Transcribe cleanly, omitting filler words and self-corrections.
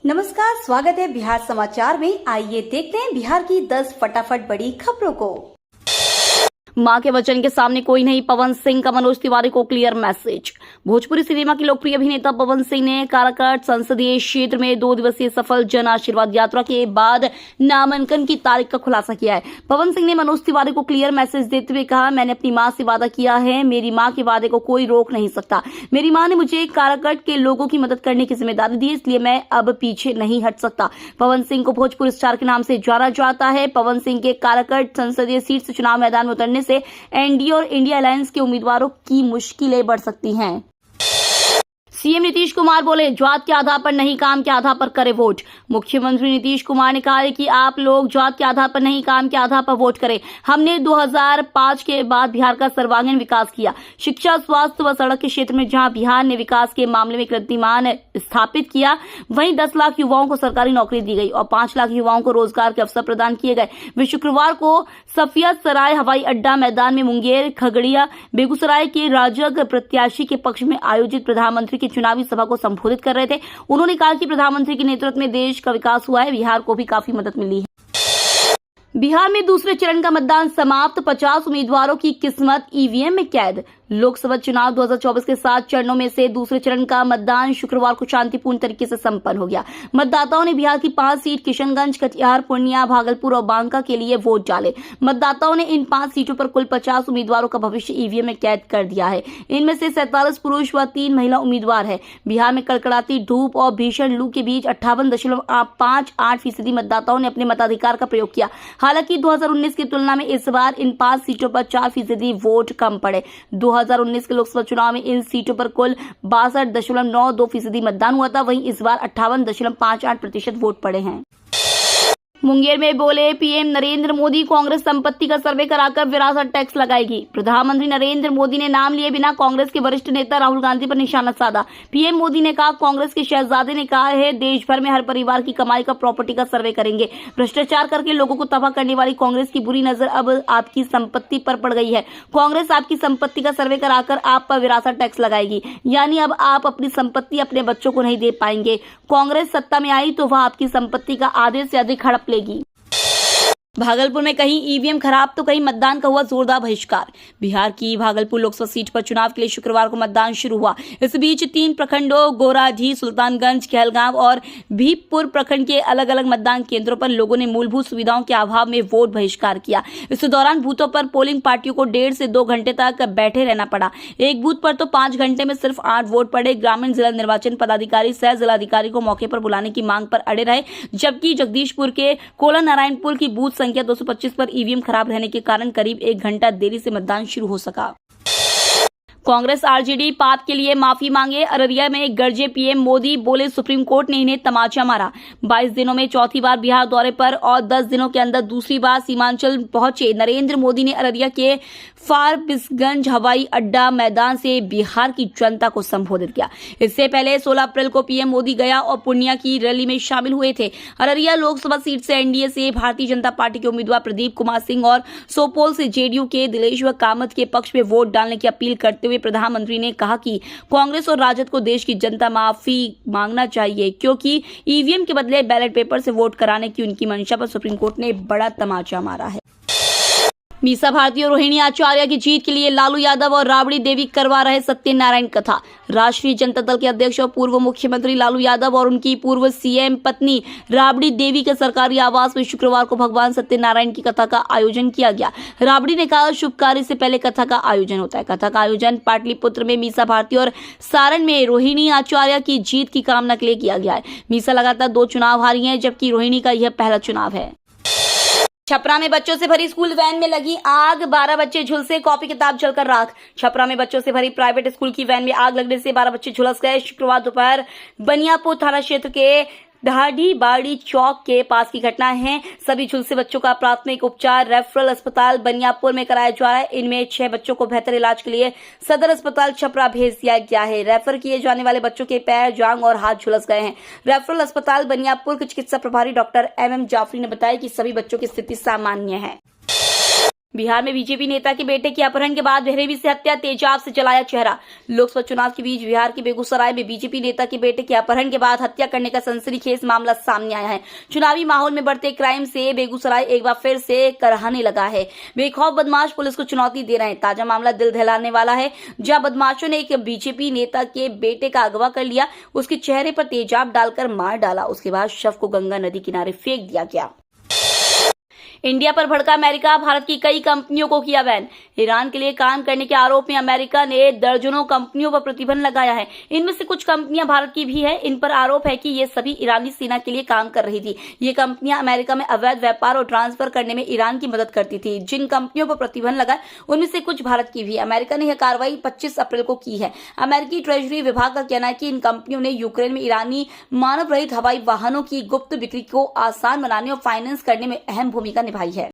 नमस्कार, स्वागत है बिहार समाचार में। आइए देखते हैं बिहार की 10 फटाफट बड़ी खबरों को। मां के वचन के सामने कोई नहीं, पवन सिंह का मनोज तिवारी को क्लियर मैसेज। भोजपुरी सिनेमा के लोकप्रिय अभिनेता पवन सिंह ने काराकाट संसदीय क्षेत्र में 2 दिवसीय सफल जन आशीर्वाद यात्रा के बाद नामांकन की तारीख का खुलासा किया है। पवन सिंह ने मनोज तिवारी को क्लियर मैसेज देते हुए कहा, मैंने अपनी मां से वादा किया है, मेरी मां के वादे को कोई रोक नहीं सकता। मेरी मां ने मुझे काराकाट के लोगों की मदद करने की जिम्मेदारी दी, इसलिए मैं अब पीछे नहीं हट सकता। पवन सिंह को भोजपुरी स्टार के नाम से जाना जाता है। पवन सिंह के काराकाट संसदीय सीट से चुनाव मैदान में उतरने से एनडीए और इंडिया अलायंस के उम्मीदवारों की मुश्किलें बढ़ सकती हैं। सीएम नीतीश कुमार बोले, जात के आधार पर नहीं, काम के आधार पर करें वोट। मुख्यमंत्री नीतीश कुमार ने कहा है कि आप लोग जात के आधार पर नहीं, काम के आधार पर वोट करें। हमने 2005 के बाद बिहार का सर्वांगीण विकास किया। शिक्षा, स्वास्थ्य व सड़क के क्षेत्र में जहां बिहार ने विकास के मामले में कीर्तिमान स्थापित किया, वहीं 10 लाख युवाओं को सरकारी नौकरी दी गई और 5 लाख युवाओं को रोजगार के अवसर प्रदान किए गए। वे शुक्रवार को सफिया सराय हवाई अड्डा मैदान में मुंगेर, खगड़िया, बेगूसराय के राजग प्रत्याशी के पक्ष में आयोजित प्रधानमंत्री की चुनावी सभा को संबोधित कर रहे थे। उन्होंने कहा कि प्रधानमंत्री के नेतृत्व में देश का विकास हुआ है, बिहार को भी काफी मदद मिली है। बिहार में दूसरे चरण का मतदान समाप्त, 50 उम्मीदवारों की किस्मत ईवीएम में कैद। लोकसभा चुनाव 2024 के 7 चरणों में से दूसरे चरण का मतदान शुक्रवार को शांतिपूर्ण तरीके से संपन्न हो गया। मतदाताओं ने बिहार की 5 सीट किशनगंज, कटिहार, पूर्णिया, भागलपुर और बांका के लिए वोट डाले। मतदाताओं ने इन 5 सीटों पर कुल 50 उम्मीदवारोरों का भविष्य ईवीएम में कैद कर दिया है। इनमें से 47 पुरुष व 3 महिला उम्मीदवार है। बिहार में कड़कड़ाती धूप और भीषण लू के बीच 58.58% मतदाताओं ने अपने मताधिकार का प्रयोग किया। हालांकि 2019 की तुलना में इस बार इन 5 सीटों पर 4% वोट कम पड़े। 2019 के लोकसभा चुनाव में इन सीटों पर कुल 62.92% मतदान हुआ था, वहीं इस बार 58.58% वोट पड़े हैं। मुंगेर में बोले पीएम नरेंद्र मोदी, कांग्रेस संपत्ति का सर्वे कराकर विरासत टैक्स लगाएगी। प्रधानमंत्री नरेंद्र मोदी ने नाम लिए बिना कांग्रेस के वरिष्ठ नेता राहुल गांधी पर निशाना साधा। पीएम मोदी ने कहा, कांग्रेस के शहजादे ने कहा है, देश भर में हर परिवार की कमाई का प्रॉपर्टी का सर्वे करेंगे। भ्रष्टाचार करके लोगों को तबाह करने वाली कांग्रेस की बुरी नजर अब आपकी संपत्ति पर पड़ गई है। कांग्रेस आपकी संपत्ति का सर्वे कराकर आप पर विरासत टैक्स लगाएगी, यानी अब आप अपनी संपत्ति अपने बच्चों को नहीं दे पाएंगे। कांग्रेस सत्ता में आई तो वह आपकी संपत्ति का आधे से अधिक हड़प लेगी। भागलपुर में कहीं ईवीएम खराब तो कहीं मतदान का हुआ जोरदार बहिष्कार। बिहार की भागलपुर लोकसभा सीट पर चुनाव के लिए शुक्रवार को मतदान शुरू हुआ। इस बीच 3 प्रखंडों गोराधी, सुल्तानगंज, कहलगांव और भीमपुर प्रखंड के अलग अलग मतदान केंद्रों पर लोगों ने मूलभूत सुविधाओं के अभाव में वोट बहिष्कार किया। इस दौरान बूथों पर पोलिंग पार्टियों को 1.5 से 2 घंटे तक बैठे रहना पड़ा। एक बूथ पर तो 5 घंटे में सिर्फ 8 वोट पड़े। ग्रामीण जिला निर्वाचन पदाधिकारी सह जिलाधिकारी को मौके पर बुलाने की मांग पर अड़े रहे, जबकि जगदीशपुर के कोला नारायणपुर की बूथ संख्या 225 पर ईवीएम खराब रहने के कारण करीब 1 घंटा देरी से मतदान शुरू हो सका। कांग्रेस आरजेडी पाप के लिए माफी मांगे। अररिया में गरजे पीएम मोदी, बोले सुप्रीम कोर्ट ने इन्हें तमाचा मारा। 22 दिनों में चौथी बार बिहार दौरे पर और 10 दिनों के अंदर दूसरी बार सीमांचल पहुंचे नरेंद्र मोदी ने अररिया के फारबिसगंज हवाई अड्डा मैदान से बिहार की जनता को संबोधित किया। इससे पहले 16 अप्रैल को पीएम मोदी गया और पूर्णिया की रैली में शामिल हुए थे। अररिया लोकसभा सीट से एनडीए से भारतीय जनता पार्टी के उम्मीदवार प्रदीप कुमार सिंह और सोपोल से जेडीयू के दिलेश्वर कामत के पक्ष में वोट डालने की अपील करते हुए प्रधानमंत्री ने कहा कि कांग्रेस और राजद को देश की जनता माफी मांगना चाहिए, क्योंकि ईवीएम के बदले बैलेट पेपर से वोट कराने की उनकी मंशा पर सुप्रीम कोर्ट ने बड़ा तमाचा मारा है। मीसा भारती और रोहिणी आचार्य की जीत के लिए लालू यादव और राबड़ी देवी करवा रहे सत्यनारायण कथा। राष्ट्रीय जनता दल के अध्यक्ष और पूर्व मुख्यमंत्री लालू यादव और उनकी पूर्व सीएम पत्नी राबड़ी देवी के सरकारी आवास में शुक्रवार को भगवान सत्यनारायण की कथा का आयोजन किया गया। राबड़ी ने कहा, शुभ कार्य से पहले कथा का आयोजन होता है। कथा का आयोजन पाटलिपुत्र में मीसा भारती और सारण में रोहिणी आचार्य की जीत की कामना के लिए किया गया है। मीसा लगातार 2 चुनाव हारी है, जबकि रोहिणी का यह पहला चुनाव है। छपरा में बच्चों से भरी स्कूल वैन में लगी आग, 12 बच्चे झुलसे, कॉपी किताब जलकर राख। छपरा में बच्चों से भरी प्राइवेट स्कूल की वैन में आग लगने से 12 बच्चे झुलस गए। शुक्रवार दोपहर बनियापुर थाना क्षेत्र के ढाडी बाड़ी चौक के पास की घटना है। सभी झुलसे बच्चों का प्राथमिक उपचार रेफरल अस्पताल बनियापुर में कराया जा रहा है। इनमें 6 बच्चों को बेहतर इलाज के लिए सदर अस्पताल छपरा भेज दिया गया है। रेफर किए जाने वाले बच्चों के पैर, जांघ और हाथ झुलस गए हैं। रेफरल अस्पताल बनियापुर के चिकित्सा प्रभारी डॉक्टर MM जाफरी ने बताया कि सभी बच्चों की स्थिति सामान्य है। बिहार में बीजेपी नेता के बेटे के अपहरण के बाद बहरेवी से हत्या, तेजाब से जलाया चेहरा। लोकसभा चुनाव के बीच बिहार के बेगूसराय में बीजेपी नेता के बेटे के अपहरण के बाद हत्या करने का सनसनीखेज मामला सामने आया है। चुनावी माहौल में बढ़ते क्राइम से बेगूसराय एक बार फिर से करहाने लगा है। बेखौफ बदमाश पुलिस को चुनौती दे रहे हैं। ताजा मामला दिल दहलाने वाला है, जहां बदमाशों ने एक बीजेपी नेता के बेटे का अगवा कर लिया, उसके चेहरे पर तेजाब डालकर मार डाला। उसके बाद शव को गंगा नदी किनारे फेंक दिया गया। इंडिया पर भड़का अमेरिका, भारत की कई कंपनियों को किया बैन। ईरान के लिए काम करने के आरोप में अमेरिका ने दर्जनों कंपनियों पर प्रतिबंध लगाया है। इनमें से कुछ कंपनियां भारत की भी हैं। इन पर आरोप है कि ये सभी ईरानी सेना के लिए काम कर रही थी। ये कंपनियां अमेरिका में अवैध व्यापार और ट्रांसफर करने में ईरान की मदद करती थी। जिन कंपनियों पर प्रतिबंध लगा उनमें से कुछ भारत की भी। अमेरिका ने यह कार्रवाई 25 अप्रैल को की है। अमेरिकी ट्रेजरी विभाग का कहना है कि इन कंपनियों ने यूक्रेन में ईरानी मानव रहित हवाई वाहनों की गुप्त बिक्री को आसान बनाने और फाइनेंस करने में अहम भूमिका निभाई है।